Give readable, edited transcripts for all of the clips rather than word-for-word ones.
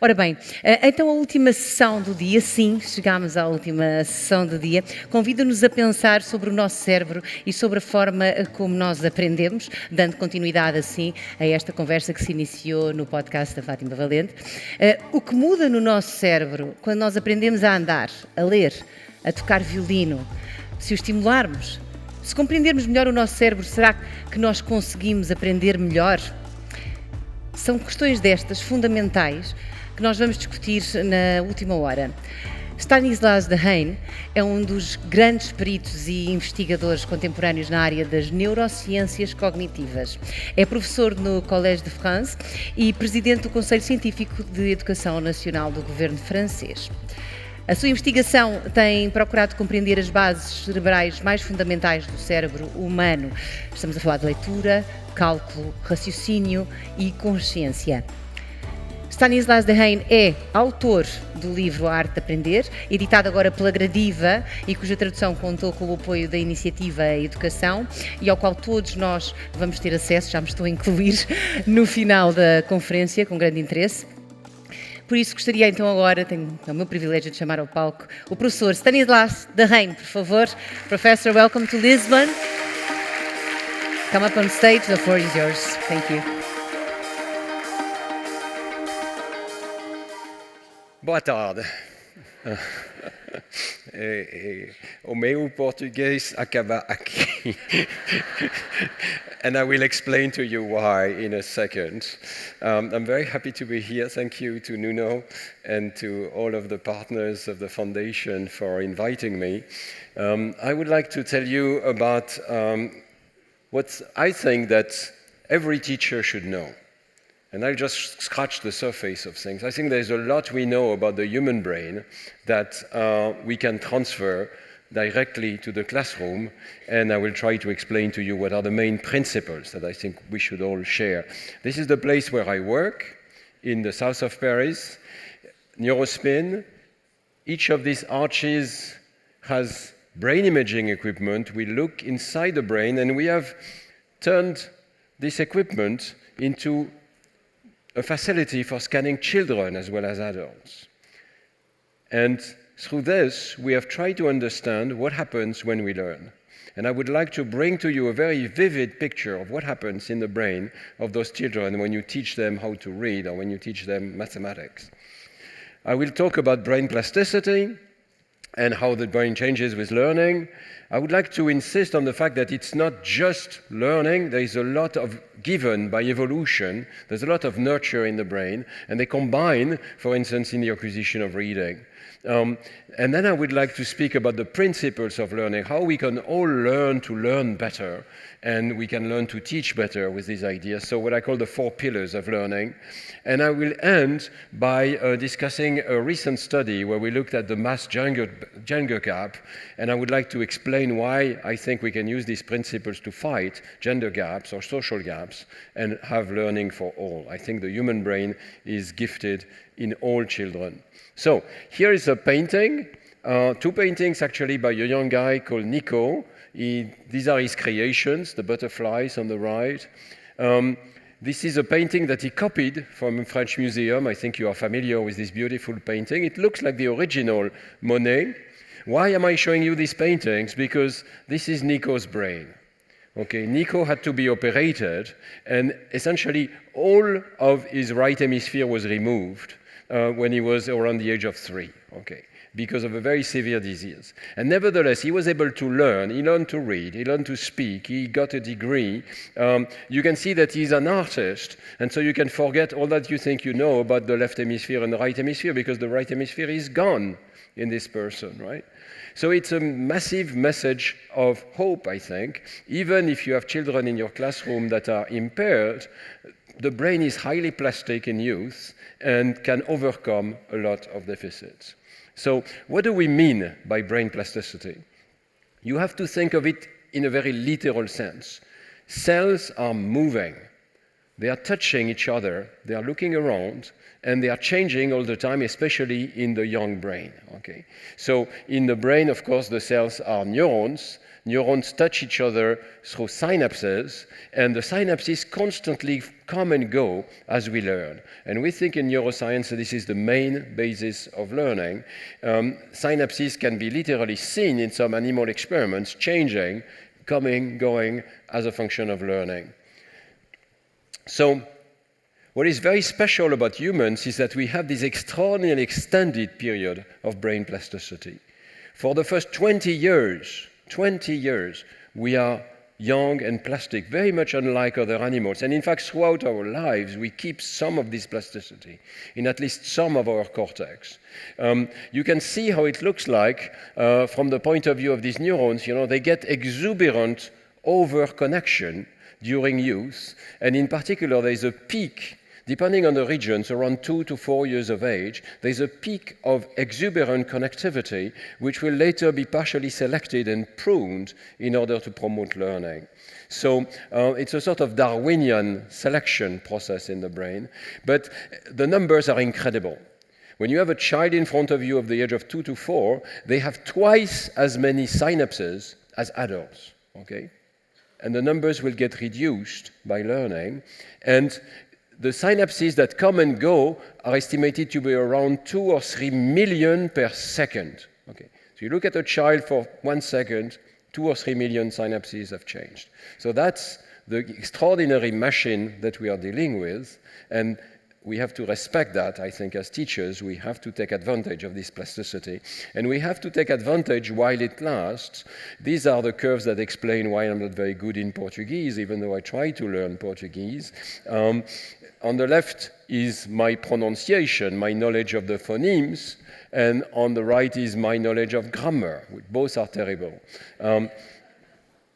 Ora bem, então a última sessão do dia, sim, chegámos à última sessão do dia, convida-nos a pensar sobre o nosso cérebro e sobre a forma como nós aprendemos, dando continuidade assim a esta conversa que se iniciou no podcast da Fátima Valente. O que muda no nosso cérebro quando nós aprendemos a andar, a ler, a tocar violino, se o estimularmos, se compreendermos melhor o nosso cérebro, será que nós conseguimos aprender melhor? São questões destas fundamentais que nós vamos discutir na última hora. Stanislas Dehaene é um dos grandes peritos e investigadores contemporâneos na área das neurociências cognitivas. É professor no Collège de France e presidente do Conselho Científico de Educação Nacional do governo francês. A sua investigação tem procurado compreender as bases cerebrais mais fundamentais do cérebro humano. Estamos a falar de leitura, cálculo, raciocínio e consciência. Stanislas Dehaene é autor do livro A Arte de Aprender, editado agora pela Gradiva e cuja tradução contou com o apoio da iniciativa Educação e ao qual todos nós vamos ter acesso, já me estou a incluir, no final da conferência, com grande interesse. Por isso gostaria então agora, é o meu privilégio de chamar ao palco o professor Stanislas Dehaene, por favor. Professor, welcome to Lisbon. Come up on stage, the floor is yours. Thank you. Boa tarde. O meu português acaba aqui. And I will explain to you why in a second. I'm very happy to be here. Thank you to Nuno and to all of the partners of the foundation for inviting me. I would like to tell you about what I think that every teacher should know. And I'll just scratch the surface of things. I think there's a lot we know about the human brain that we can transfer directly to the classroom, and I will try to explain to you what are the main principles that I think we should all share. This is the place where I work, in the south of Paris, Neurospin. Each of these arches has brain imaging equipment. We look inside the brain, and we have turned this equipment into a facility for scanning children as well as adults. And through this, we have tried to understand what happens when we learn. And I would like to bring to you a very vivid picture of what happens in the brain of those children when you teach them how to read or when you teach them mathematics. I will talk about brain plasticity and how the brain changes with learning. I would like to insist on the fact that it's not just learning. There is a lot of given by evolution. There's a lot of nurture in the brain, and they combine, for instance, in the acquisition of reading. And then I would like to speak about the principles of learning, how we can all learn to learn better, and we can learn to teach better with these ideas. So what I call the 4 pillars of learning. And I will end by discussing a recent study where we looked at the mass gender gap, and I would like to explain why I think we can use these principles to fight gender gaps or social gaps and have learning for all. I think the human brain is gifted in all children. So here is a painting, 2 paintings actually by a young guy called Nico. These are his creations, the butterflies on the right. This is a painting that he copied from a French museum. I think you are familiar with this beautiful painting. It looks like the original Monet. Why am I showing you these paintings? Because this is Nico's brain. Okay, Nico had to be operated, and essentially all of his right hemisphere was removed when he was around the age of 3, okay, because of a very severe disease. And nevertheless, he was able to learn. He learned to read. He learned to speak. He got a degree. You can see that he's an artist, and so you can forget all that you think you know about the left hemisphere and the right hemisphere, because the right hemisphere is gone in this person, right? So it's a massive message of hope, I think. Even if you have children in your classroom that are impaired, the brain is highly plastic in youth and can overcome a lot of deficits. So what do we mean by brain plasticity? You have to think of it in a very literal sense. Cells are moving. They are touching each other, they are looking around, and they are changing all the time, especially in the young brain. Okay? So in the brain, of course, the cells are neurons. Neurons touch each other through synapses, and the synapses constantly come and go as we learn. And we think in neuroscience that this is the main basis of learning. Synapses can be literally seen in some animal experiments, changing, coming, going, as a function of learning. So, what is very special about humans is that we have this extraordinarily extended period of brain plasticity. For the first 20 years, we are young and plastic, very much unlike other animals. And in fact, throughout our lives, we keep some of this plasticity in at least some of our cortex. You can see how it looks like from the point of view of these neurons. They get exuberant over-connection during youth, and in particular, there is a peak, depending on the regions, around 2 to 4 years of age, there is a peak of exuberant connectivity, which will later be partially selected and pruned in order to promote learning. So it's a sort of Darwinian selection process in the brain, but the numbers are incredible. When you have a child in front of you of the age of 2 to 4, they have twice as many synapses as adults, okay? And the numbers will get reduced by learning. And the synapses that come and go are estimated to be around 2 or 3 million per second. Okay. So you look at a child for 1 second, 2 or 3 million synapses have changed. So that's the extraordinary machine that we are dealing with. And we have to respect that, I think, as teachers. We have to take advantage of this plasticity. And we have to take advantage while it lasts. These are the curves that explain why I'm not very good in Portuguese, even though I try to learn Portuguese. On the left is my pronunciation, my knowledge of the phonemes, and on the right is my knowledge of grammar. Both are terrible.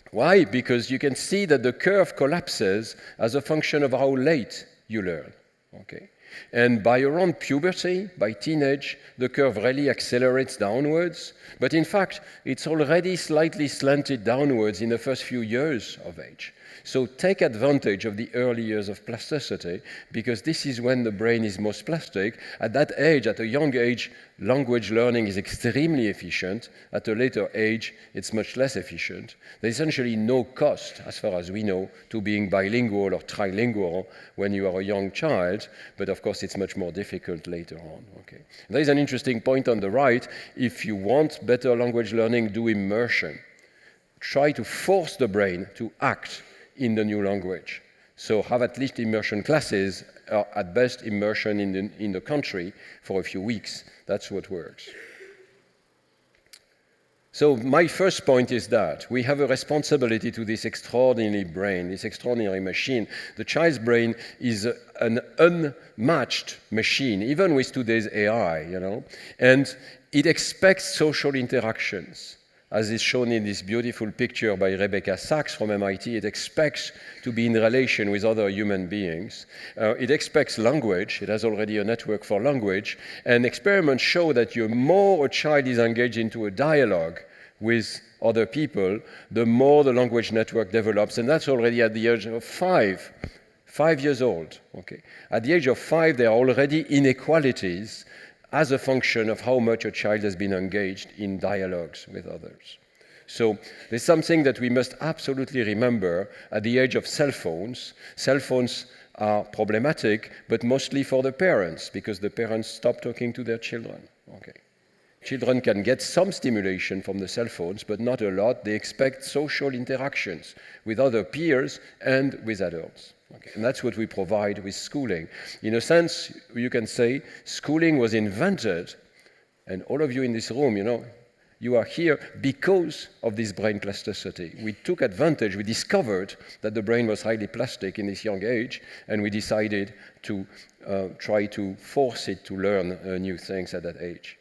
Why? Because you can see that the curve collapses as a function of how late you learn. Okay. And by around puberty, by teenage, the curve really accelerates downwards. But in fact, it's already slightly slanted downwards in the first few years of age. So take advantage of the early years of plasticity, because this is when the brain is most plastic. At that age, at a young age, language learning is extremely efficient. At a later age, it's much less efficient. There's essentially no cost, as far as we know, to being bilingual or trilingual when you are a young child, but of course it's much more difficult later on. Okay. There is an interesting point on the right. If you want better language learning, do immersion. Try to force the brain to act in the new language. So have at least immersion classes, or at best immersion in the country for a few weeks. That's what works. So my first point is that we have a responsibility to this extraordinary brain, this extraordinary machine. The child's brain is an unmatched machine, even with today's AI, and it expects social interactions. As is shown in this beautiful picture by Rebecca Sachs from MIT, it expects to be in relation with other human beings. It expects language. It has already a network for language. And experiments show that the more a child is engaged into a dialogue with other people, the more the language network develops. And that's already at the age of 5 years old. Okay. At the age of 5, there are already inequalities as a function of how much a child has been engaged in dialogues with others. So there's something that we must absolutely remember at the age of cell phones. Cell phones are problematic, but mostly for the parents, because the parents stop talking to their children. Okay. Children can get some stimulation from the cell phones, but not a lot. They expect social interactions with other peers and with adults. Okay. And that's what we provide with schooling. In a sense, you can say schooling was invented, and all of you in this room, you are here because of this brain plasticity. We took advantage, we discovered that the brain was highly plastic in this young age, and we decided to try to force it to learn new things at that age.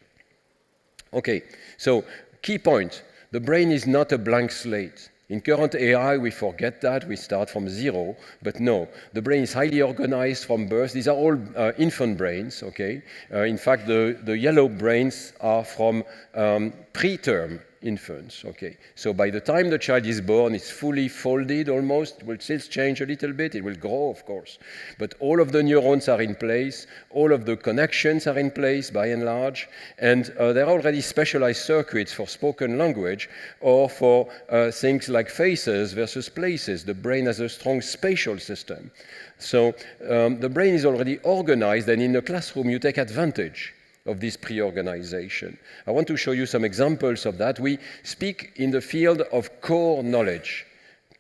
Okay, so key point, the brain is not a blank slate. In current AI, we forget that, we start from 0, but no, the brain is highly organized from birth. These are all infant brains, okay? In fact, the yellow brains are from preterm infants. Okay, so by the time the child is born, it's fully folded almost. It will still change a little bit. It will grow, of course, but all of the neurons are in place. All of the connections are in place by and large, and there are already specialized circuits for spoken language or for things like faces versus places. The brain has a strong spatial system. So the brain is already organized, and in the classroom you take advantage of this pre-organization. I want to show you some examples of that. We speak in the field of core knowledge.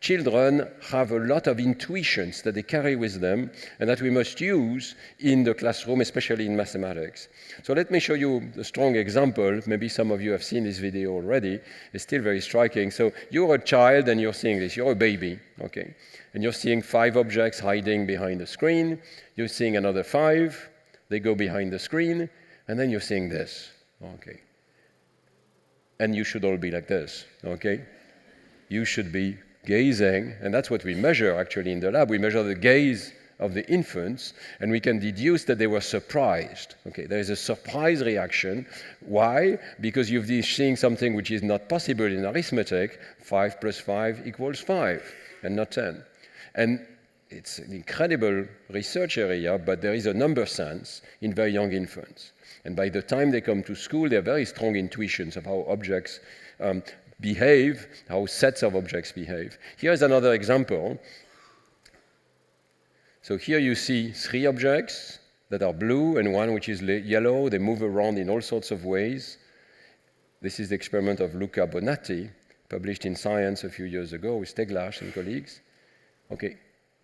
Children have a lot of intuitions that they carry with them and that we must use in the classroom, especially in mathematics. So let me show you a strong example. Maybe some of you have seen this video already. It's still very striking. So you're a child and you're seeing this. You're a baby, okay? And you're seeing 5 objects hiding behind the screen. You're seeing another 5. They go behind the screen. And then you're seeing this, okay? And you should all be like this, okay? You should be gazing, and that's what we measure actually in the lab. We measure the gaze of the infants, and we can deduce that they were surprised, okay? There is a surprise reaction. Why? Because you've been seeing something which is not possible in arithmetic. 5 plus 5 equals 5, and not 10. And it's an incredible research area, but there is a number sense in very young infants. And by the time they come to school, they have very strong intuitions of how objects behave, how sets of objects behave. Here's another example. So here you see 3 objects that are blue and 1 which is yellow. They move around in all sorts of ways. This is the experiment of Luca Bonatti, published in Science a few years ago with Teglash and colleagues. Okay,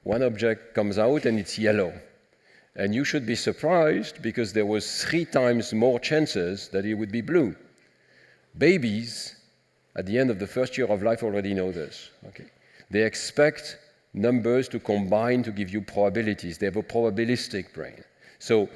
1 object comes out and it's yellow. And you should be surprised because there was 3 times more chances that it would be blue. Babies, at the end of the first year of life, already know this. Okay? They expect numbers to combine to give you probabilities. They have a probabilistic brain. So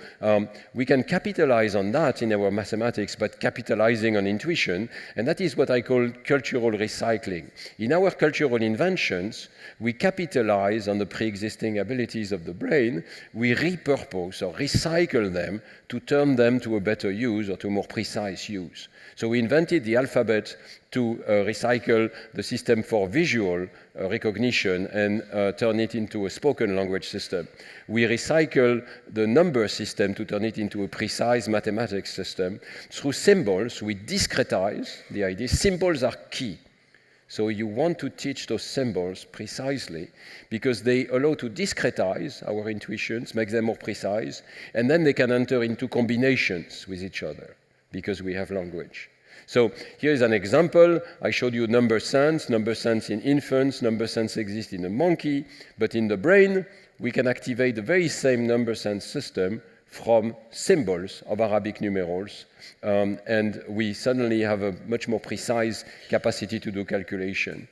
we can capitalize on that in our mathematics, but capitalizing on intuition, and that is what I call cultural recycling. In our cultural inventions, we capitalize on the pre-existing abilities of the brain, we repurpose or recycle them to turn them to a better use or to more precise use. So we invented the alphabet to recycle the system for visual recognition and turn it into a spoken language system. We recycle the number system to turn it into a precise mathematics system. Through symbols, we discretize the idea. Symbols are key. So you want to teach those symbols precisely because they allow to discretize our intuitions, make them more precise, and then they can enter into combinations with each other because we have language. So here is an example. I showed you number sense in infants, number sense exists in a monkey, but in the brain, we can activate the very same number sense system from symbols of Arabic numerals, and we suddenly have a much more precise capacity to do calculation.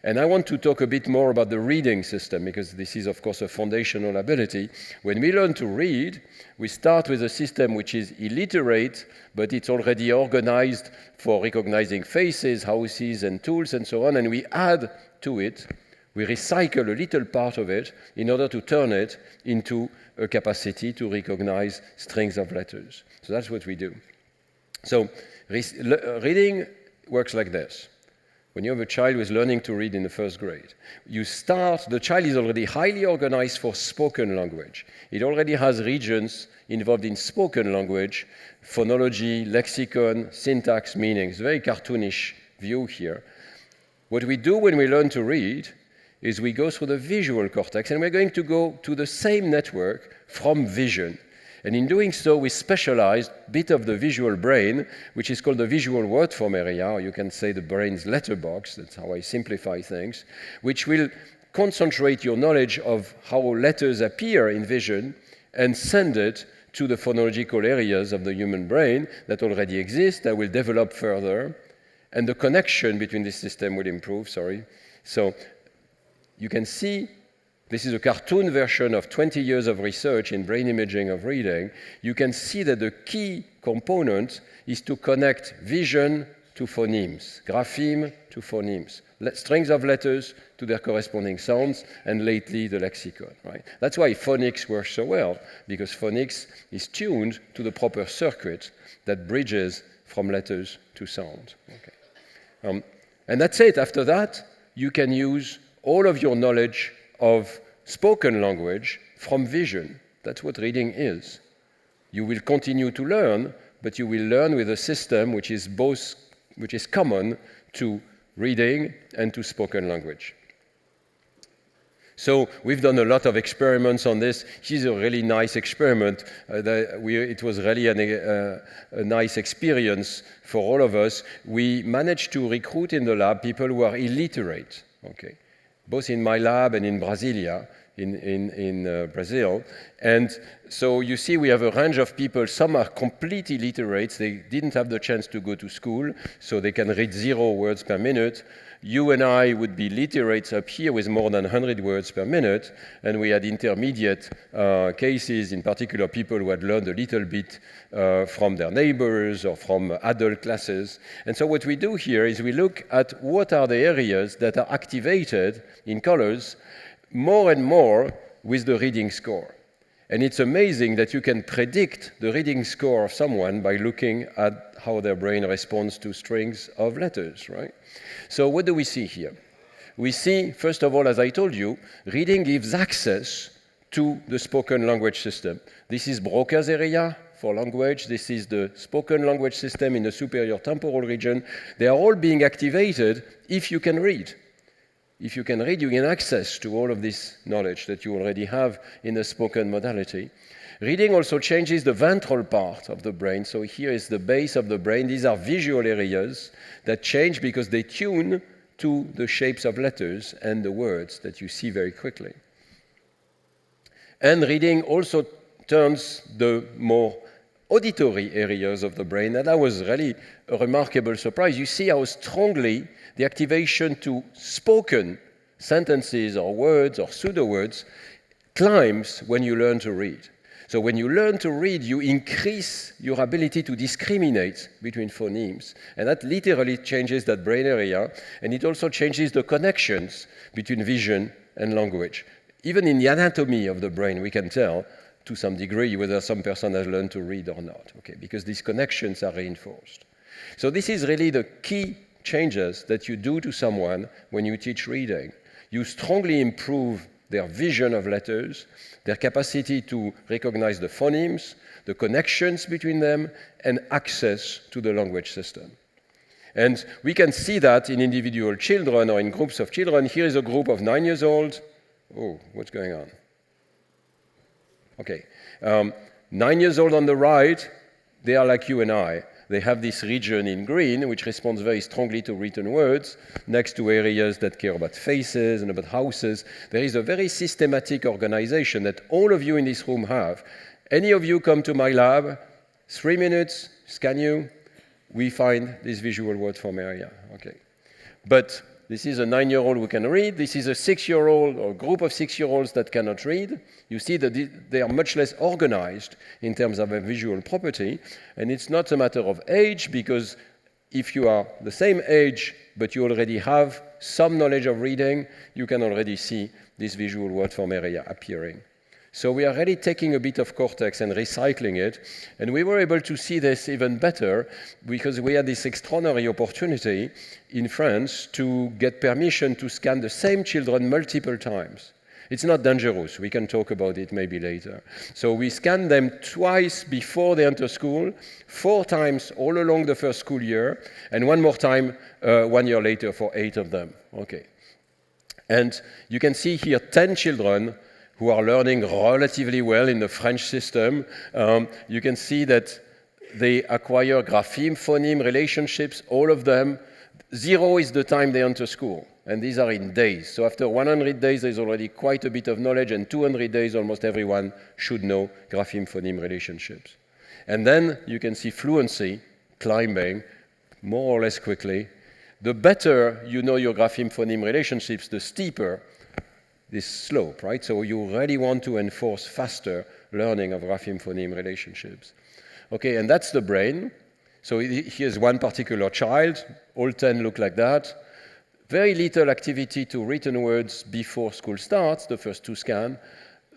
And I want to talk a bit more about the reading system, because this is, of course, a foundational ability. When we learn to read, we start with a system which is illiterate, but it's already organized for recognizing faces, houses, and tools, and so on, and we add to it, we recycle a little part of it in order to turn it into a capacity to recognize strings of letters. So that's what we do. So reading works like this. When you have a child who is learning to read in the first grade, the child is already highly organized for spoken language. It already has regions involved in spoken language, phonology, lexicon, syntax, meanings. Very cartoonish view here. What we do when we learn to read is we go through the visual cortex, and we're going to go to the same network from vision. And in doing so, we specialize a bit of the visual brain, which is called the visual word form area, or you can say the brain's letterbox, that's how I simplify things, which will concentrate your knowledge of how letters appear in vision and send it to the phonological areas of the human brain that already exist, that will develop further, and the connection between this system will improve, So you can see this is a cartoon version of 20 years of research in brain imaging of reading. You can see that the key component is to connect vision to phonemes, grapheme to phonemes, strings of letters to their corresponding sounds, and lately the lexicon, right? That's why phonics works so well, because phonics is tuned to the proper circuit that bridges from letters to sound. Okay. And that's it. After that, you can use all of your knowledge of spoken language from vision. That's what reading is. You will continue to learn, but you will learn with a system which is common to reading and to spoken language. So we've done a lot of experiments on this. Here's a really nice experiment. It was really a nice experience for all of us. We managed to recruit in the lab people who are illiterate, okay, both in my lab and in Brasilia, in Brazil. And so you see we have a range of people. Some are complete illiterates. They didn't have the chance to go to school, so they can read 0 words per minute. You and I would be literates up here with more than 100 words per minute, and we had intermediate cases, in particular people who had learned a little bit from their neighbors or from adult classes. And so what we do here is we look at what are the areas that are activated in colors more and more with the reading score. And it's amazing that you can predict the reading score of someone by looking at how their brain responds to strings of letters, right? So what do we see here? We see, first of all, as I told you, reading gives access to the spoken language system. This is Broca's area for language. This is the spoken language system in the superior temporal region. They are all being activated if you can read. If you can read, you get access to all of this knowledge that you already have in the spoken modality. Reading also changes the ventral part of the brain. So here is the base of the brain. These are visual areas that change because they tune to the shapes of letters and the words that you see very quickly. And reading also turns the more auditory areas of the brain, and that was really a remarkable surprise. You see how strongly the activation to spoken sentences or words or pseudo-words climbs when you learn to read. So when you learn to read, you increase your ability to discriminate between phonemes, and that literally changes that brain area, and it also changes the connections between vision and language. Even in the anatomy of the brain, we can tell to some degree whether some person has learned to read or not, okay, because these connections are reinforced. So this is really the key changes that you do to someone when you teach reading. You strongly improve their vision of letters, their capacity to recognize the phonemes, the connections between them, and access to the language system. And we can see that in individual children or in groups of children. Here is a group of 9 years old. Oh, what's going on? Okay. 9 years old on the right, they are like you and I. They have this region in green, which responds very strongly to written words, next to areas that care about faces and about houses. There is a very systematic organization that all of you in this room have. Any of you come to my lab, 3 minutes, scan you, we find this visual word form area. Okay. But this is a 9-year-old who can read. This is a 6-year-old or a group of 6-year-olds that cannot read. You see that they are much less organized in terms of a visual property. And it's not a matter of age, because if you are the same age, but you already have some knowledge of reading, you can already see this visual word form area appearing. So we are really taking a bit of cortex and recycling it. And we were able to see this even better because we had this extraordinary opportunity in France to get permission to scan the same children multiple times. It's not dangerous. We can talk about it maybe later. So we scan them twice before they enter school, 4 times all along the first school year, and 1 more time 1 year later for 8 of them. Okay. And you can see here 10 children who are learning relatively well in the French system. You can see that they acquire grapheme-phoneme relationships, all of them. 0 is the time they enter school, and these are in days. So after 100 days, there's already quite a bit of knowledge, and 200 days, almost everyone should know grapheme-phoneme relationships. And then you can see fluency climbing more or less quickly. The better you know your grapheme-phoneme relationships, the steeper this slope, right? So you really want to enforce faster learning of grapheme-phoneme relationships. Okay, and that's the brain. So here's one particular child. All 10 look like that. Very little activity to written words before school starts, the first 2 scan.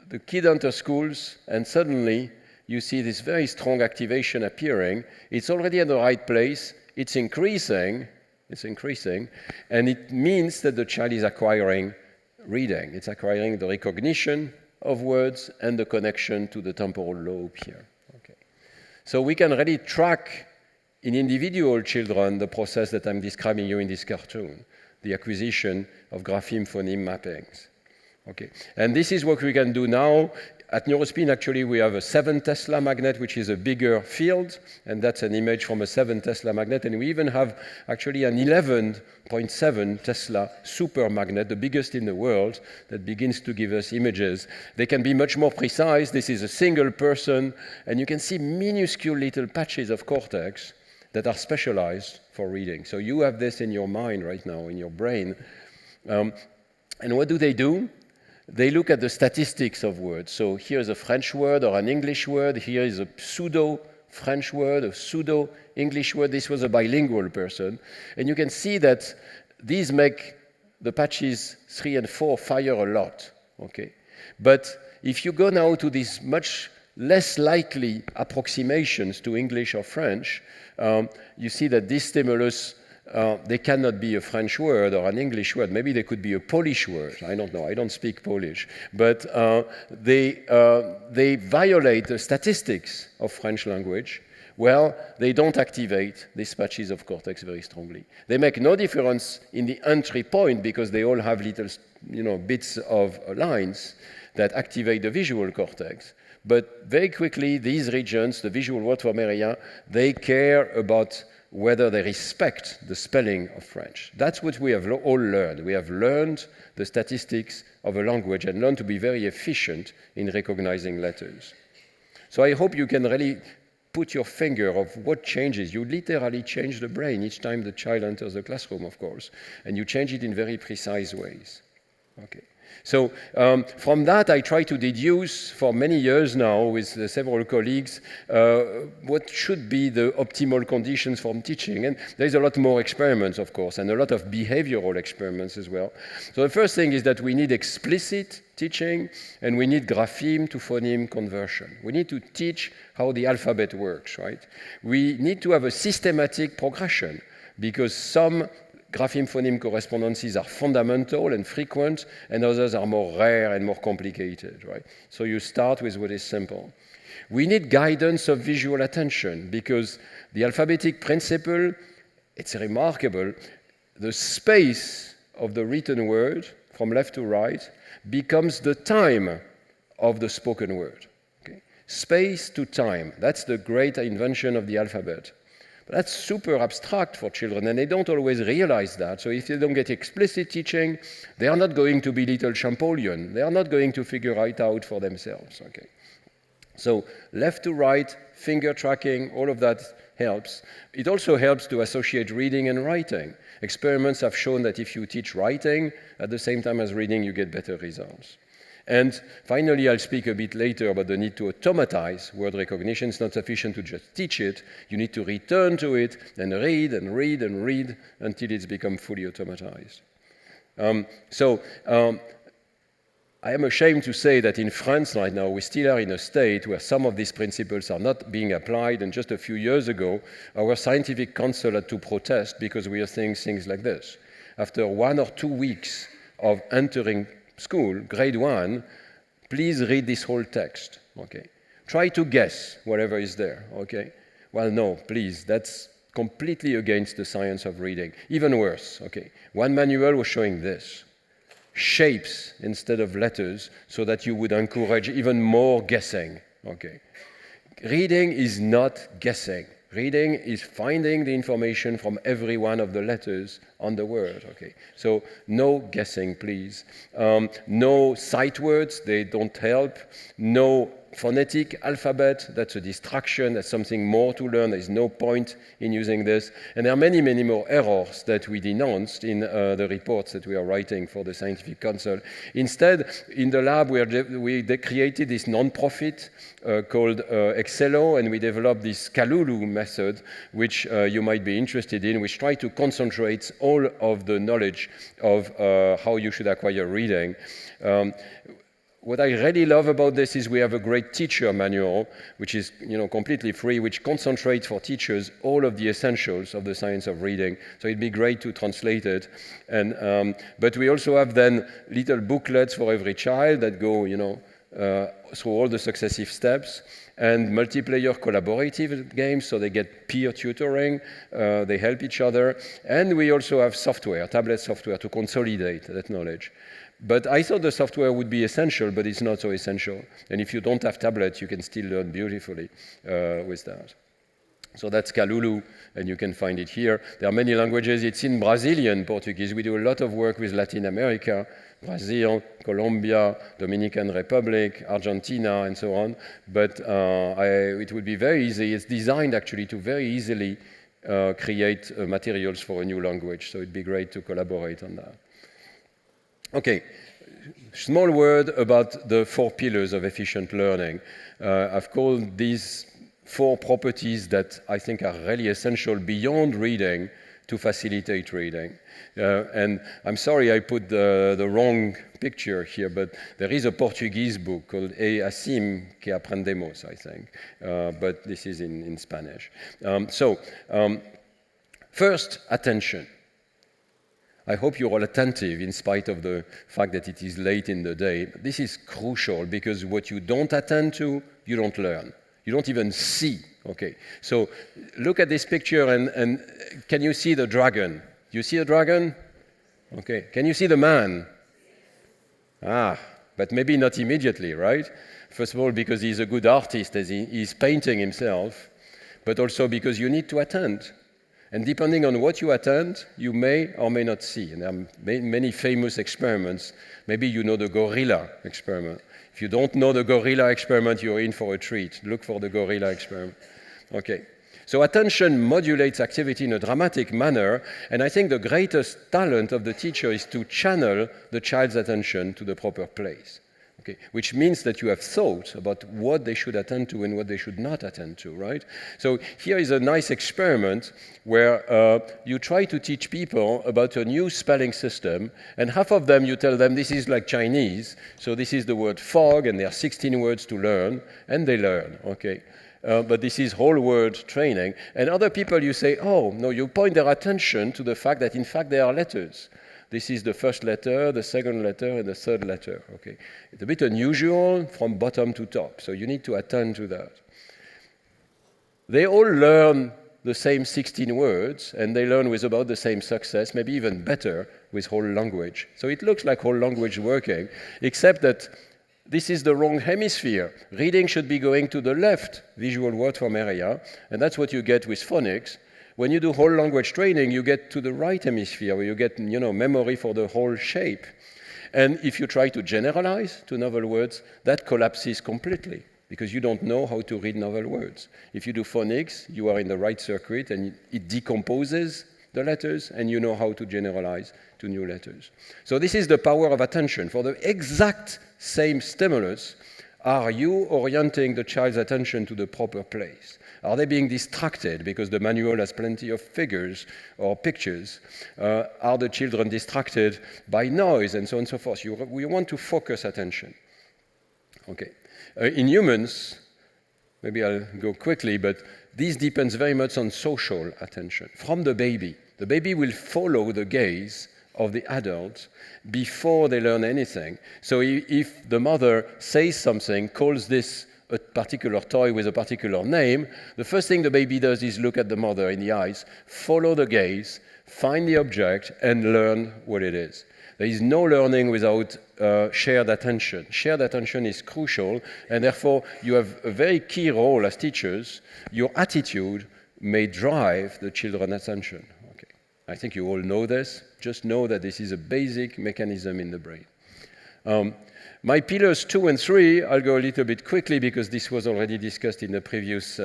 The kid enters schools, and suddenly you see this very strong activation appearing. It's already at the right place. It's increasing. It's increasing. And it means that the child is acquiring reading. It's acquiring the recognition of words and the connection to the temporal lobe here. Okay. So we can really track in individual children the process that I'm describing you in this cartoon, the acquisition of grapheme-phoneme mappings. Okay. And this is what we can do now. At NeuroSpin, actually, we have a 7 Tesla magnet, which is a bigger field, and that's an image from a 7 Tesla magnet. And we even have actually an 11.7 Tesla super magnet, the biggest in the world, that begins to give us images. They can be much more precise. This is a single person, and you can see minuscule little patches of cortex that are specialized for reading. So you have this in your mind right now, in your brain. And what do? They look at the statistics of words. So here's a French word or an English word. Here is a pseudo-French word, a pseudo-English word. This was a bilingual person. And you can see that these make the patches 3 and 4 fire a lot. Okay? But if you go now to these much less likely approximations to English or French, you see that this stimulus, they cannot be a French word or an English word. Maybe they could be a Polish word. I don't know. I don't speak Polish. But they violate the statistics of French language. Well, they don't activate these patches of cortex very strongly. They make no difference in the entry point because they all have little, bits of lines that activate the visual cortex. But very quickly, these regions, the visual word form area, they care about whether they respect the spelling of French. That's what we have all learned. We have learned the statistics of a language and learned to be very efficient in recognizing letters. So I hope you can really put your finger of what changes. You literally change the brain each time the child enters the classroom, of course, and you change it in very precise ways. Okay. So from that, I try to deduce for many years now with several colleagues what should be the optimal conditions for teaching. And there's a lot more experiments, of course, and a lot of behavioral experiments as well. So the first thing is that we need explicit teaching, and we need grapheme to phoneme conversion. We need to teach how the alphabet works, right? We need to have a systematic progression, because some grapheme-phoneme correspondences are fundamental and frequent, and others are more rare and more complicated, right? So you start with what is simple. We need guidance of visual attention, because the alphabetic principle, it's remarkable. The space of the written word, from left to right, becomes the time of the spoken word. Okay? Space to time, that's the great invention of the alphabet. But that's super abstract for children, and they don't always realize that. So if they don't get explicit teaching, they are not going to be little Champollion. They are not going to figure it out for themselves. Okay. So left to right, finger tracking, all of that helps. It also helps to associate reading and writing. Experiments have shown that if you teach writing at the same time as reading, you get better results. And finally, I'll speak a bit later about the need to automatize word recognition. It's not sufficient to just teach it. You need to return to it and read and read and read until it's become fully automatized. I am ashamed to say that in France right now, we still are in a state where some of these principles are not being applied. And just a few years ago, our scientific council had to protest because we are saying things like this. After 1 or 2 weeks of entering school, grade 1, please read this whole text, okay? Try to guess whatever is there, okay? Well, no, please, that's completely against the science of reading. Even worse, okay? One manual was showing this, shapes instead of letters, so that you would encourage even more guessing, okay? Reading is not guessing. Reading is finding the information from every one of the letters on the word, okay? So no guessing, please. No sight words, they don't help. No phonetic alphabet, that's a distraction, that's something more to learn. There's no point in using this. And there are many, many more errors that we denounced in the reports that we are writing for the Scientific Council. Instead, in the lab, we created this non-profit called Excello, and we developed this Kalulu method, which you might be interested in, which try to concentrate all of the knowledge of how you should acquire reading. what I really love about this is we have a great teacher manual, which is completely free, which concentrates for teachers all of the essentials of the science of reading. So it'd be great to translate it. And but we also have then little booklets for every child that go through all the successive steps, and multiplayer collaborative games, so they get peer tutoring, they help each other, and we also have software, tablet software, to consolidate that knowledge. But I thought the software would be essential, but it's not so essential. And if you don't have tablets, you can still learn beautifully with that. So that's Kalulu, and you can find it here. There are many languages. It's in Brazilian Portuguese. We do a lot of work with Latin America, Brazil, Colombia, Dominican Republic, Argentina, and so on. But it would be very easy. It's designed actually to very easily create materials for a new language. So it'd be great to collaborate on that. Okay, small word about the 4 pillars of efficient learning. I've called these 4 properties that I think are really essential beyond reading to facilitate reading. And I'm sorry I put the wrong picture here, but there is a Portuguese book called Assim que aprendemos, I think, but this is in Spanish. First, attention. I hope you're all attentive in spite of the fact that it is late in the day. This is crucial because what you don't attend to, you don't learn. You don't even see. Okay, so look at this picture and can you see the dragon? You see the dragon? Okay, can you see the man? But maybe not immediately, right? First of all, because he's a good artist as he's painting himself, but also because you need to attend. And depending on what you attend, you may or may not see. And there are many famous experiments. Maybe you know the gorilla experiment. If you don't know the gorilla experiment, you're in for a treat. Look for the gorilla experiment. Okay. So attention modulates activity in a dramatic manner, and I think the greatest talent of the teacher is to channel the child's attention to the proper place. Okay, which means that you have thought about what they should attend to and what they should not attend to, right? So here is a nice experiment where you try to teach people about a new spelling system, and half of them you tell them this is like Chinese, so this is the word fog, and there are 16 words to learn, and they learn, okay? But this is whole word training. And other people you say, oh, no, you point their attention to the fact that in fact they are letters. This is the first letter, the second letter, and the third letter. Okay, it's a bit unusual from bottom to top, so you need to attend to that. They all learn the same 16 words, and they learn with about the same success, maybe even better with whole language. So it looks like whole language working, except that this is the wrong hemisphere. Reading should be going to the left visual word form area, and that's what you get with phonics. When you do whole language training, you get to the right hemisphere, where you get, memory for the whole shape. And if you try to generalize to novel words, that collapses completely, because you don't know how to read novel words. If you do phonics, you are in the right circuit, and it decomposes the letters, and you know how to generalize to new letters. So this is the power of attention. For the exact same stimulus, are you orienting the child's attention to the proper place? Are they being distracted because the manual has plenty of figures or pictures? Are the children distracted by noise and so on and so forth? We want to focus attention. Okay. In humans, maybe I'll go quickly, but this depends very much on social attention. From the baby will follow the gaze of the adult before they learn anything. So if the mother says something, calls this a particular toy with a particular name, the first thing the baby does is look at the mother in the eyes, follow the gaze, find the object, and learn what it is. There is no learning without shared attention. Shared attention is crucial, and therefore you have a very key role as teachers. Your attitude may drive the children's attention. Okay. I think you all know this. Just know that this is a basic mechanism in the brain. My pillars 2 and 3, I'll go a little bit quickly because this was already discussed in the previous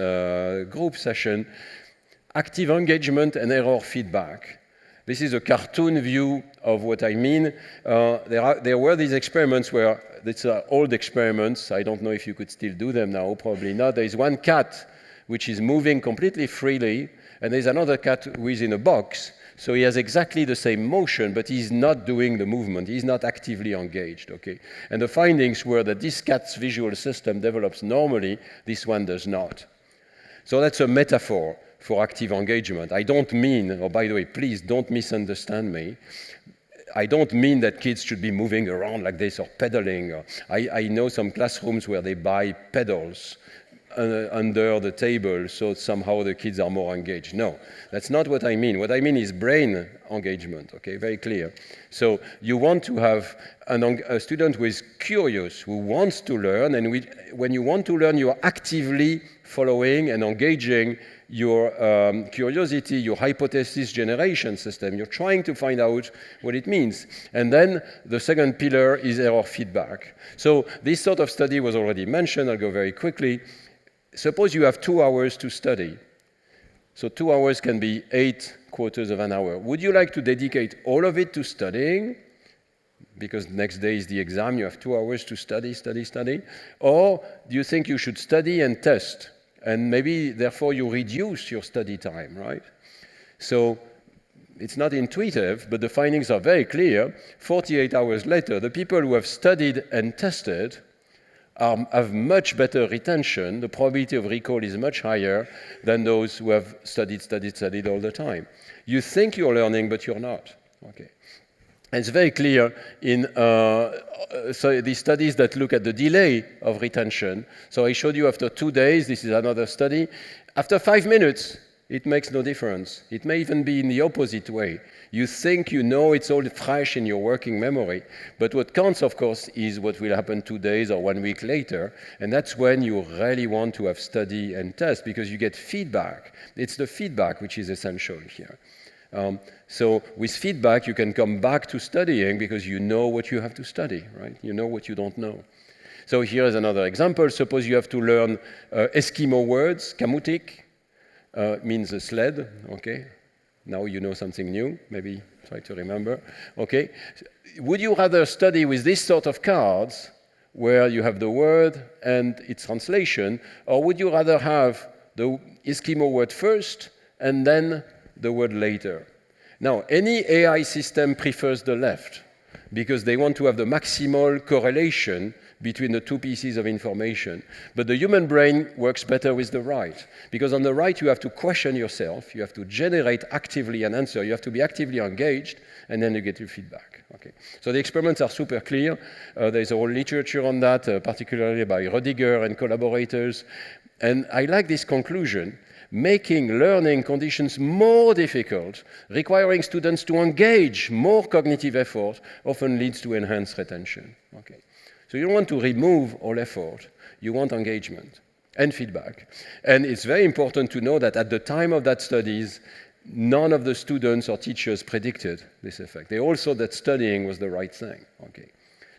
group session. Active engagement and error feedback. This is a cartoon view of what I mean. There were these experiments where, these are old experiments, I don't know if you could still do them now, probably not. There is one cat which is moving completely freely, and there's another cat who is in a box. So he has exactly the same motion, but he's not doing the movement. He's not actively engaged, okay? And the findings were that this cat's visual system develops normally, this one does not. So that's a metaphor for active engagement. I don't mean, by the way, please don't misunderstand me. I don't mean that kids should be moving around like this or pedaling. I know some classrooms where they buy pedals under the table so somehow the kids are more engaged. No, that's not what I mean. What I mean is brain engagement, okay, very clear. So you want to have a student who is curious, who wants to learn, and when you want to learn, you are actively following and engaging your curiosity, your hypothesis generation system. You're trying to find out what it means. And then the second pillar is error feedback. So this sort of study was already mentioned. I'll go very quickly. Suppose you have 2 hours to study. So 2 hours can be 8 quarters of an hour. Would you like to dedicate all of it to studying? Because next day is the exam, you have 2 hours to study. Or do you think you should study and test? And maybe, therefore, you reduce your study time, right? So it's not intuitive, but the findings are very clear. 48 hours later, the people who have studied and tested have much better retention. The probability of recall is much higher than those who have studied all the time. You think you're learning, but you're not. Okay. And it's very clear in so these studies that look at the delay of retention. So I showed you after 2 days, this is another study. After 5 minutes, it makes no difference. It may even be in the opposite way. You think you know it's all fresh in your working memory, but what counts, of course, is what will happen 2 days or 1 week later, and that's when you really want to have study and test, because you get feedback. It's the feedback which is essential here. So with feedback, you can come back to studying because you know what you have to study, right? You know what you don't know. So here is another example. Suppose you have to learn Eskimo words. Kamutik means a sled, okay? Now you know something new, maybe try to remember, okay? Would you rather study with this sort of cards where you have the word and its translation, or would you rather have the Eskimo word first and then the word later? Now, any AI system prefers the left because they want to have the maximal correlation between the two pieces of information. But the human brain works better with the right, because on the right you have to question yourself, you have to generate actively an answer, you have to be actively engaged, and then you get your feedback. Okay. So the experiments are super clear. There's a whole literature on that, particularly by Rodiger and collaborators. And I like this conclusion. Making learning conditions more difficult, requiring students to engage more cognitive effort, often leads to enhanced retention. Okay. So you don't want to remove all effort, you want engagement and feedback. And it's very important to know that at the time of that studies, none of the students or teachers predicted this effect. They all thought that studying was the right thing. Okay.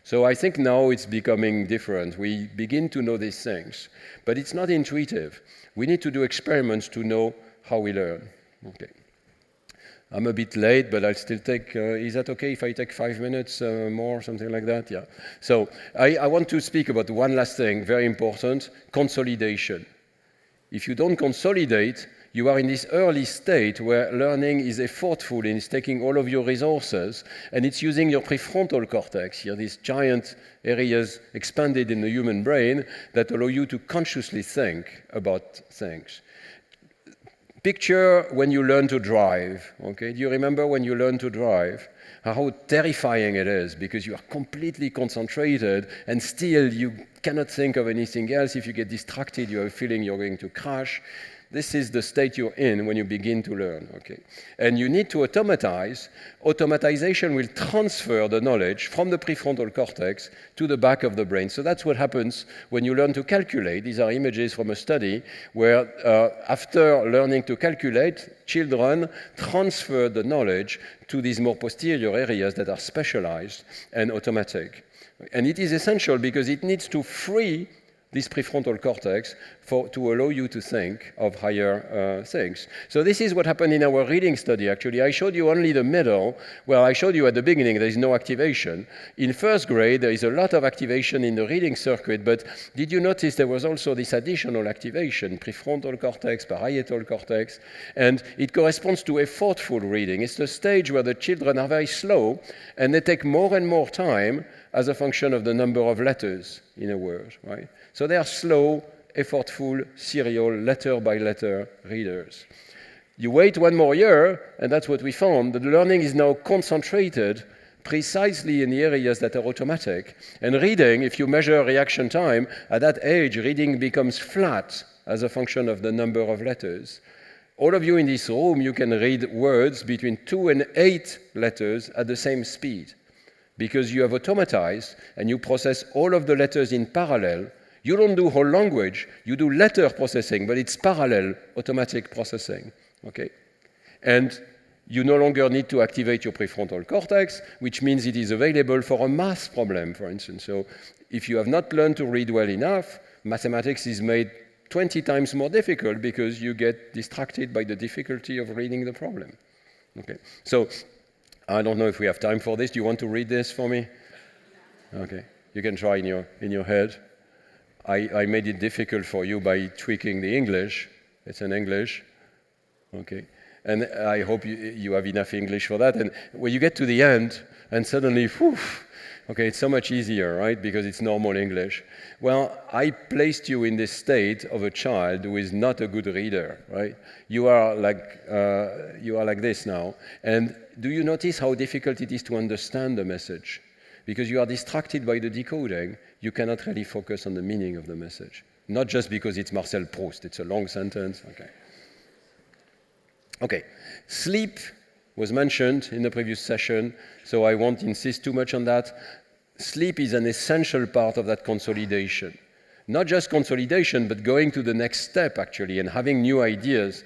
So I think now it's becoming different. We begin to know these things, but it's not intuitive. We need to do experiments to know how we learn. Okay. I'm a bit late, but I'll still take, is that okay if I take 5 minutes more, something like that? Yeah. So I want to speak about one last thing, very important, consolidation. If you don't consolidate, you are in this early state where learning is effortful and it's taking all of your resources, and it's using your prefrontal cortex, here, these giant areas expanded in the human brain that allow you to consciously think about things. Picture when you learn to drive, okay? Do you remember when you learn to drive? How terrifying it is because you are completely concentrated and still you cannot think of anything else. If you get distracted, you have a feeling you're going to crash. This is the state you're in when you begin to learn, okay? And you need to automatize. Automatization will transfer the knowledge from the prefrontal cortex to the back of the brain. So that's what happens when you learn to calculate. These are images from a study where after learning to calculate, children transfer the knowledge to these more posterior areas that are specialized and automatic. And it is essential because it needs to free this prefrontal cortex to allow you to think of higher things. So this is what happened in our reading study, actually. I showed you only the middle. Well, I showed you at the beginning there is no activation. In first grade, there is a lot of activation in the reading circuit, but did you notice there was also this additional activation, prefrontal cortex, parietal cortex, and it corresponds to effortful reading. It's the stage where the children are very slow, and they take more and more time as a function of the number of letters in a word, right? So they are slow, effortful, serial, letter-by-letter readers. You wait one more year, and that's what we found. The learning is now concentrated precisely in the areas that are automatic. And reading, if you measure reaction time, at that age, reading becomes flat as a function of the number of letters. All of you in this room, you can read words between 2 and 8 letters at the same speed, because you have automatized and you process all of the letters in parallel. You don't do whole language, you do letter processing, but it's parallel automatic processing, okay? And you no longer need to activate your prefrontal cortex, which means it is available for a math problem, for instance. So if you have not learned to read well enough, mathematics is made 20 times more difficult because you get distracted by the difficulty of reading the problem, okay? So I don't know if we have time for this. Do you want to read this for me? Okay, you can try in your head. I made it difficult for you by tweaking the English. It's in English. Okay. And I hope you have enough English for that. And when you get to the end, and suddenly, whew, okay, it's so much easier, right? Because it's normal English. Well, I placed you in this state of a child who is not a good reader, right? You are like this now. And do you notice how difficult it is to understand the message? Because you are distracted by the decoding, you cannot really focus on the meaning of the message. Not just because it's Marcel Proust, it's a long sentence, okay. Okay, sleep was mentioned in the previous session, so I won't insist too much on that. Sleep is an essential part of that consolidation. Not just consolidation, but going to the next step, actually, and having new ideas,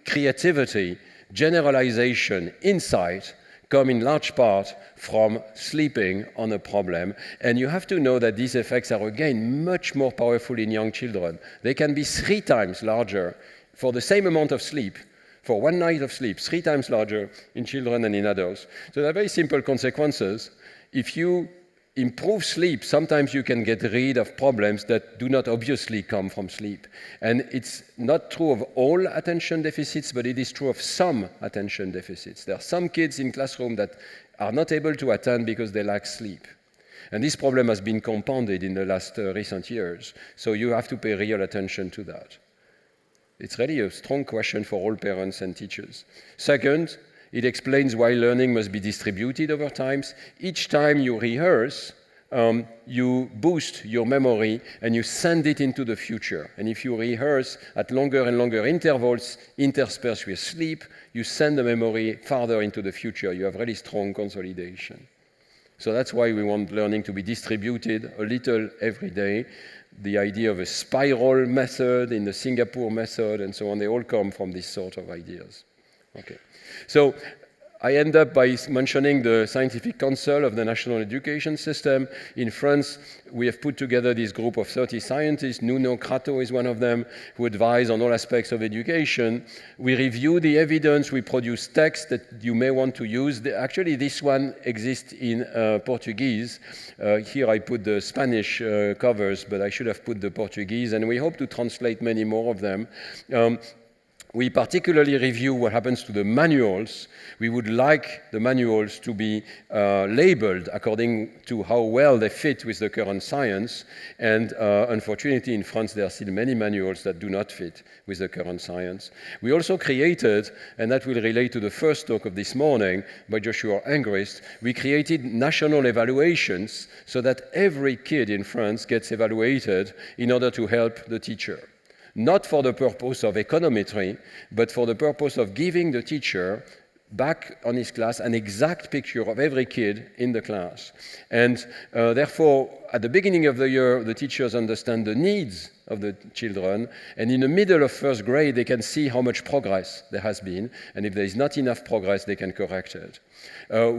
creativity, generalization, insight, come in large part from sleeping on a problem. And you have to know that these effects are, again, much more powerful in young children. They can be 3 times larger for the same amount of sleep, for one night of sleep, 3 times larger in children than in adults. So there are very simple consequences. If you improve sleep, sometimes you can get rid of problems that do not obviously come from sleep. And it's not true of all attention deficits, but it is true of some attention deficits. There are some kids in classroom that are not able to attend because they lack sleep. And this problem has been compounded in the last recent years. So you have to pay real attention to that. It's really a strong question for all parents and teachers. Second, it explains why learning must be distributed over time. Each time you rehearse, you boost your memory and you send it into the future. And if you rehearse at longer and longer intervals, interspersed with sleep, you send the memory farther into the future. You have really strong consolidation. So that's why we want learning to be distributed a little every day. The idea of a spiral method in the Singapore method and so on, they all come from this sort of ideas. Okay. So I end up by mentioning the Scientific Council of the National Education System. In France, we have put together this group of 30 scientists. Nuno Crato is one of them, who advise on all aspects of education. We review the evidence, we produce texts that you may want to use. Actually, this one exists in Portuguese. Here I put the Spanish covers, but I should have put the Portuguese, and we hope to translate many more of them. We particularly review what happens to the manuals. We would like the manuals to be labeled according to how well they fit with the current science. And unfortunately, in France, there are still many manuals that do not fit with the current science. We also created, and that will relate to the first talk of this morning by Joshua Engrist, we created national evaluations so that every kid in France gets evaluated in order to help the teacher. Not for the purpose of econometry, but for the purpose of giving the teacher back on his class an exact picture of every kid in the class. And therefore, at the beginning of the year, the teachers understand the needs of the children, and in the middle of first grade, they can see how much progress there has been, and if there is not enough progress, they can correct it.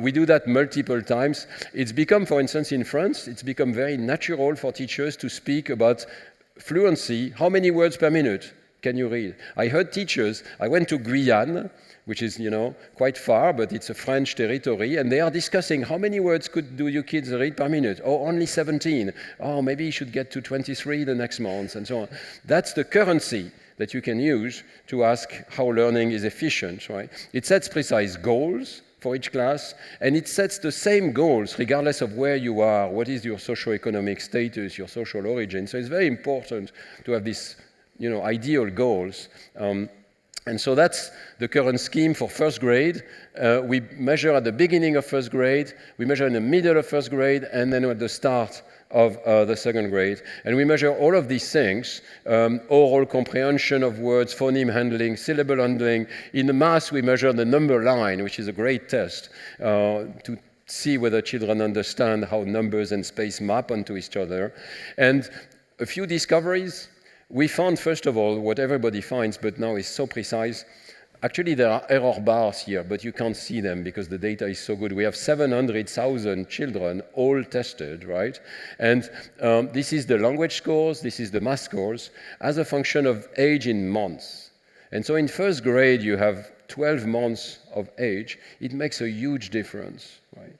We do that multiple times. It's become, for instance, in France, it's become very natural for teachers to speak about fluency, how many words per minute can you read? I heard teachers, I went to Guyane, which is, quite far, but it's a French territory, and they are discussing how many words do you kids read per minute? Oh, only 17. Oh, maybe you should get to 23 the next month, and so on. That's the currency that you can use to ask how learning is efficient, right? It sets precise goals for each class, and it sets the same goals regardless of where you are, what is your socioeconomic status, your social origin. So it's very important to have these, ideal goals. And so that's the current scheme for first grade. We measure at the beginning of first grade, we measure in the middle of first grade, and then at the start of the second grade. And we measure all of these things, oral comprehension of words, phoneme handling, syllable handling. In the math, we measure the number line, which is a great test to see whether children understand how numbers and space map onto each other. And a few discoveries. We found, first of all, what everybody finds, but now is so precise. Actually, there are error bars here, but you can't see them because the data is so good. We have 700,000 children all tested, right? And this is the language scores, this is the math scores, as a function of age in months. And so in first grade, you have 12 months of age. It makes a huge difference, right?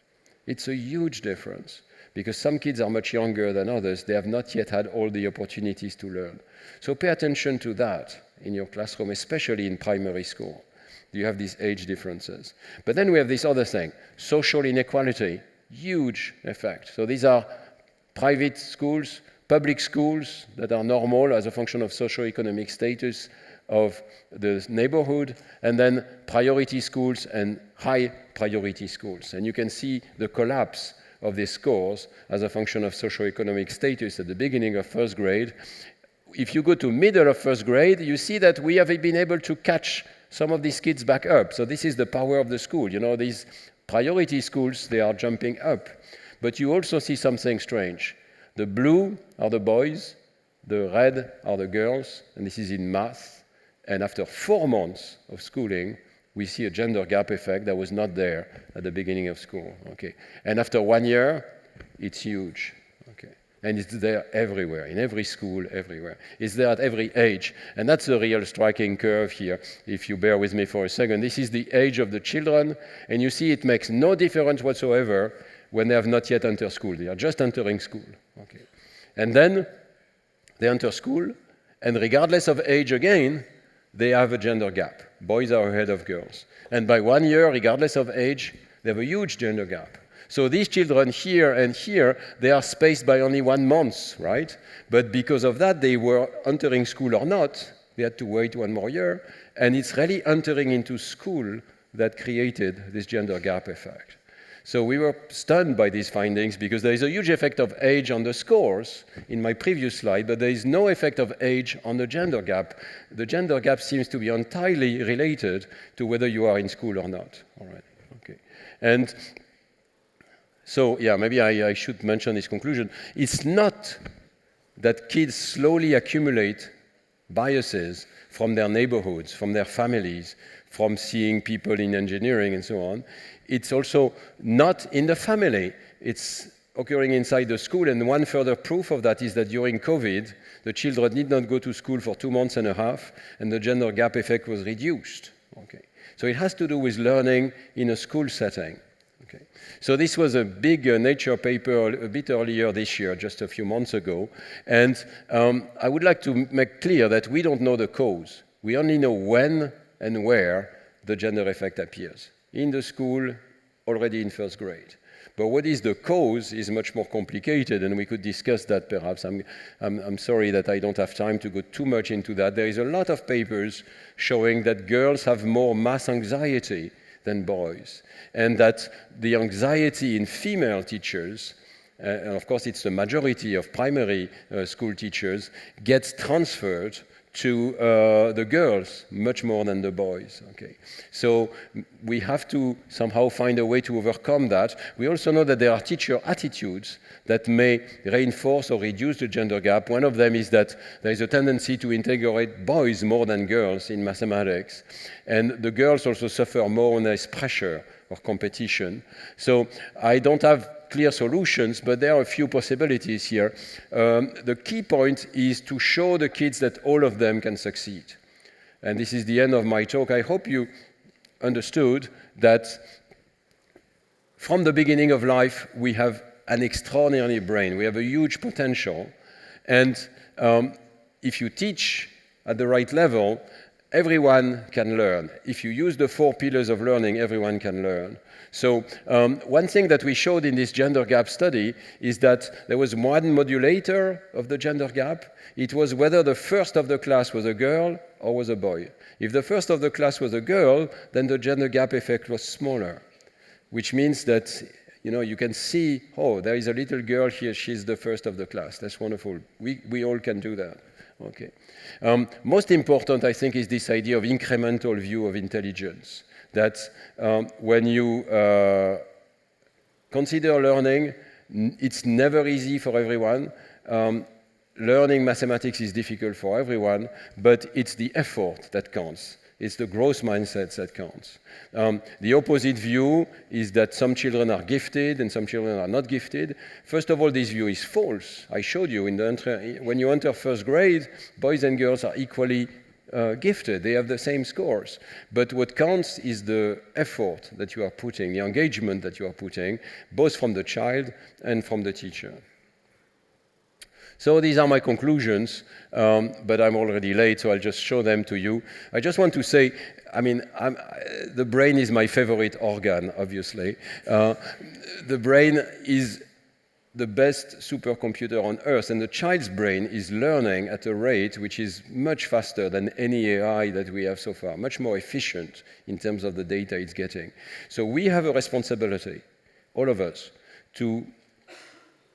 It's a huge difference, because some kids are much younger than others. They have not yet had all the opportunities to learn. So pay attention to that in your classroom, especially in primary school. You have these age differences. But then we have this other thing, social inequality, huge effect. So these are private schools, public schools that are normal as a function of socioeconomic status of the neighborhood, and then priority schools and high priority schools. And you can see the collapse of these scores as a function of socioeconomic status at the beginning of first grade. If you go to middle of first grade, you see that we have been able to catch some of these kids back up. So this is the power of the school. These priority schools, they are jumping up. But you also see something strange. The blue are the boys, the red are the girls, and this is in math. And after 4 months of schooling, we see a gender gap effect that was not there at the beginning of school. Okay. And after 1 year, it's huge. Okay. And it's there everywhere, in every school, everywhere. It's there at every age. And that's a real striking curve here, if you bear with me for a second. This is the age of the children, and you see it makes no difference whatsoever when they have not yet entered school. They are just entering school. Okay. And then they enter school, and regardless of age again, they have a gender gap. Boys are ahead of girls. And by 1 year, regardless of age, they have a huge gender gap. So these children here and here, they are spaced by only 1 month, right? But because of that, they were entering school or not. They had to wait 1 more year. And it's really entering into school that created this gender gap effect. So we were stunned by these findings because there is a huge effect of age on the scores in my previous slide, but there is no effect of age on the gender gap. The gender gap seems to be entirely related to whether you are in school or not. All right. Okay. And so, maybe I should mention this conclusion. It's not that kids slowly accumulate biases from their neighborhoods, from their families, from seeing people in engineering and so on. It's also not in the family. It's occurring inside the school. And one further proof of that is that during COVID, the children did not go to school for 2 months and a half, and the gender gap effect was reduced. Okay. So it has to do with learning in a school setting. Okay. So this was a big Nature paper a bit earlier this year, just a few months ago. And I would like to make clear that we don't know the cause. We only know when and where the gender effect appears. In the school, already in first grade. But what is the cause is much more complicated, and we could discuss that perhaps. I'm sorry that I don't have time to go too much into that. There is a lot of papers showing that girls have more math anxiety than boys, and that the anxiety in female teachers, and of course it's the majority of primary school teachers, gets transferred to the girls much more than the boys. Okay. So we have to somehow find a way to overcome that. We also know that there are teacher attitudes that may reinforce or reduce the gender gap. One of them is that there is a tendency to integrate boys more than girls in mathematics. And the girls also suffer more when there is pressure or competition. So I don't have clear solutions, but there are a few possibilities here. The key point is to show the kids that all of them can succeed. And this is the end of my talk. I hope you understood that from the beginning of life, we have an extraordinary brain. We have a huge potential. And if you teach at the right level, everyone can learn. If you use the 4 pillars of learning, everyone can learn. So one thing that we showed in this gender gap study is that there was one modulator of the gender gap. It was whether the first of the class was a girl or was a boy. If the first of the class was a girl, then the gender gap effect was smaller, which means that you can see, oh, there is a little girl here, she's the first of the class. That's wonderful. We all can do that. Okay. Most important, I think, is this idea of incremental view of intelligence. That when you consider learning, it's never easy for everyone. Learning mathematics is difficult for everyone, but it's the effort that counts. It's the growth mindset that counts. The opposite view is that some children are gifted and some children are not gifted. First of all, this view is false. I showed you when you enter first grade, boys and girls are equally gifted. They have the same scores. But what counts is the effort that you are putting, the engagement that you are putting, both from the child and from the teacher. So these are my conclusions, but I'm already late, so I'll just show them to you. I just want to say, the brain is my favorite organ, obviously. The brain is the best supercomputer on Earth, and the child's brain is learning at a rate which is much faster than any AI that we have so far, much more efficient in terms of the data it's getting. So we have a responsibility, all of us, to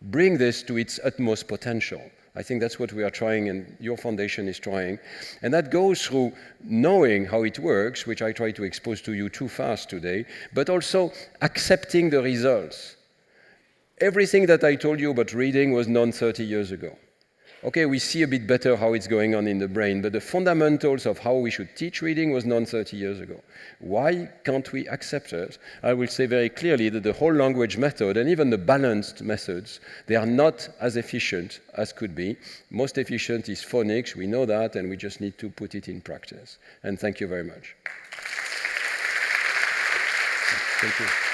bring this to its utmost potential. I think that's what we are trying, and your foundation is trying. And that goes through knowing how it works, which I try to expose to you too fast today, but also accepting the results. Everything that I told you about reading was known 30 years ago. Okay, we see a bit better how it's going on in the brain, but the fundamentals of how we should teach reading was known 30 years ago. Why can't we accept it? I will say very clearly that the whole language method, and even the balanced methods, they are not as efficient as could be. Most efficient is phonics, we know that, and we just need to put it in practice. And thank you very much. Thank you.